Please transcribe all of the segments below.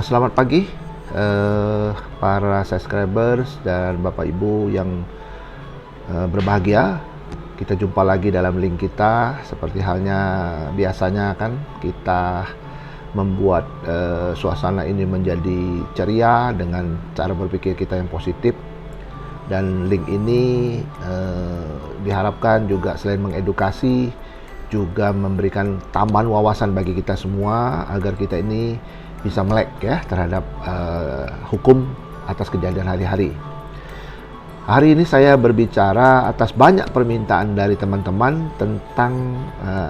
Selamat pagi para subscribers dan Bapak Ibu yang berbahagia. Kita jumpa lagi dalam link kita. Seperti halnya biasanya kan kita membuat suasana ini menjadi ceria dengan cara berpikir kita yang positif. Dan link ini diharapkan juga selain mengedukasi, juga memberikan tambahan wawasan bagi kita semua agar kita ini bisa melek ya terhadap hukum atas kejadian hari-hari. Hari ini saya berbicara atas banyak permintaan dari teman-teman tentang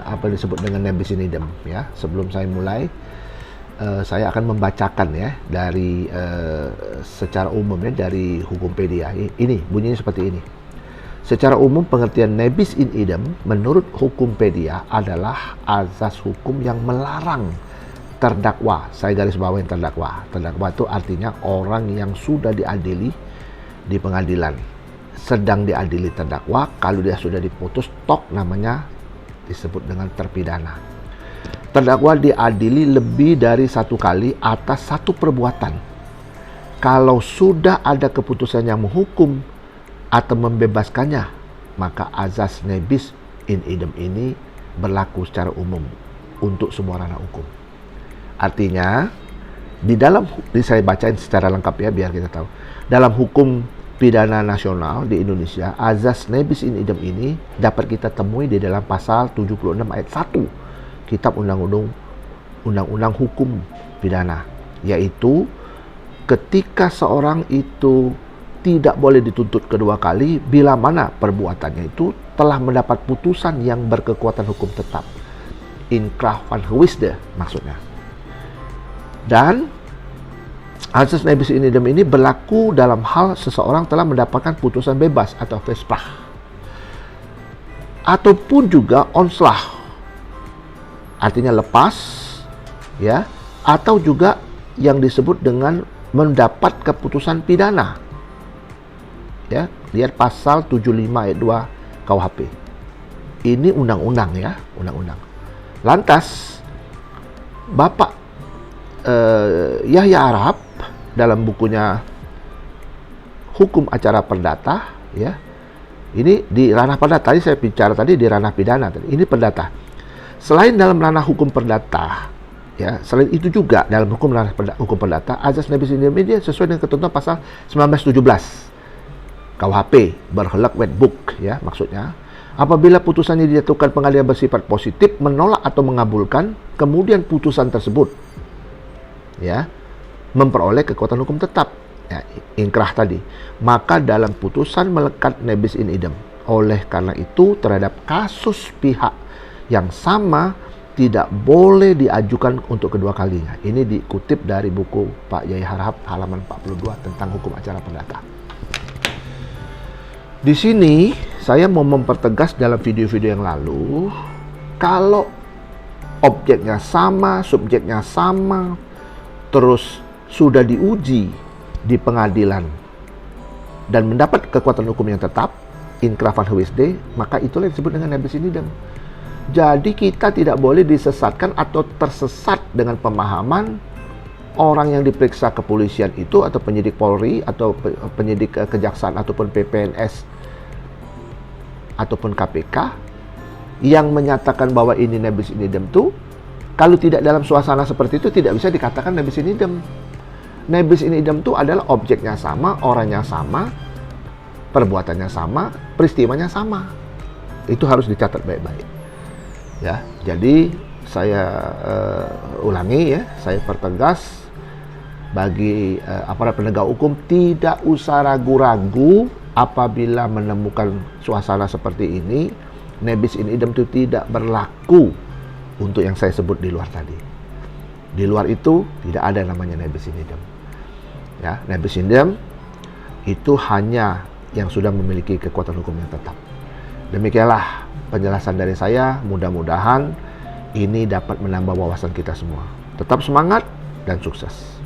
apa yang disebut dengan nebis in idem ya. Sebelum saya mulai, saya akan membacakan ya dari secara umum ya dari Hukumpedia. Ini bunyinya seperti ini. Secara umum pengertian nebis in idem menurut Hukumpedia adalah azas hukum yang melarang terdakwa, saya garis bawahin terdakwa. Terdakwa itu artinya orang yang sudah diadili di pengadilan, sedang diadili terdakwa. Kalau dia sudah diputus, tok namanya disebut dengan terpidana. Terdakwa diadili lebih dari satu kali atas satu perbuatan. Kalau sudah ada keputusan yang menghukum atau membebaskannya, maka azas nebis in idem ini berlaku secara umum untuk semua ranah hukum. Artinya, saya bacain secara lengkap ya biar kita tahu. Dalam hukum pidana nasional di Indonesia, azas nebis in idem ini dapat kita temui di dalam pasal 76 ayat 1 Kitab Undang-Undang Hukum Pidana, yaitu ketika seorang itu tidak boleh dituntut kedua kali bila mana perbuatannya itu telah mendapat putusan yang berkekuatan hukum tetap. Inkrah van gewisde maksudnya. Dan azas nebis in idem ini berlaku dalam hal seseorang telah mendapatkan putusan bebas atau vesprach, ataupun juga onslah, artinya lepas ya, atau juga yang disebut dengan mendapat keputusan pidana ya. Lihat pasal 75 ayat 2 KUHP. Ini undang-undang ya, undang-undang. Lantas Bapak Yahya Arab dalam bukunya Hukum Acara Perdata ya. Ini di ranah perdata. Tadi saya bicara tadi di ranah pidana tadi. Ini perdata. Selain dalam ranah hukum perdata ya, selain itu juga dalam hukum perdata, azas nebis in idem ini sesuai dengan ketentuan pasal 1917 KUHP berhelak wetbook ya, maksudnya apabila putusannya dijatuhkan pengadilan bersifat positif, menolak atau mengabulkan, kemudian putusan tersebut ya memperoleh kekuatan hukum tetap ya, inkrah tadi, maka dalam putusan melekat nebis in idem. Oleh karena itu terhadap kasus pihak yang sama tidak boleh diajukan untuk kedua kalinya. Ini dikutip dari buku Pak Yahya Arab halaman 42 tentang hukum acara perdata. Di sini saya mau mempertegas dalam video-video yang lalu, kalau objeknya sama, subjeknya sama, terus sudah diuji di pengadilan dan mendapat kekuatan hukum yang tetap, inkrah van gewisde, maka itulah yang disebut dengan nebis in idem. Jadi kita tidak boleh disesatkan atau tersesat dengan pemahaman orang yang diperiksa kepolisian itu, atau penyidik Polri, atau penyidik kejaksaan, ataupun PPNS, ataupun KPK, yang menyatakan bahwa ini nebis in idem itu, kalau tidak dalam suasana seperti itu tidak bisa dikatakan nebis in idem. Nebis in idem itu adalah objeknya sama, orangnya sama, perbuatannya sama, peristiwanya sama. Itu harus dicatat baik-baik. Ya, jadi saya ulangi ya, saya pertegas bagi aparat penegak hukum tidak usah ragu-ragu apabila menemukan suasana seperti ini. Nebis in idem itu tidak berlaku untuk yang saya sebut di luar tadi. Di luar itu tidak ada namanya nebis in idem. Ya, nebis in idem itu hanya yang sudah memiliki kekuatan hukum yang tetap. Demikianlah penjelasan dari saya. Mudah-mudahan ini dapat menambah wawasan kita semua. Tetap semangat dan sukses.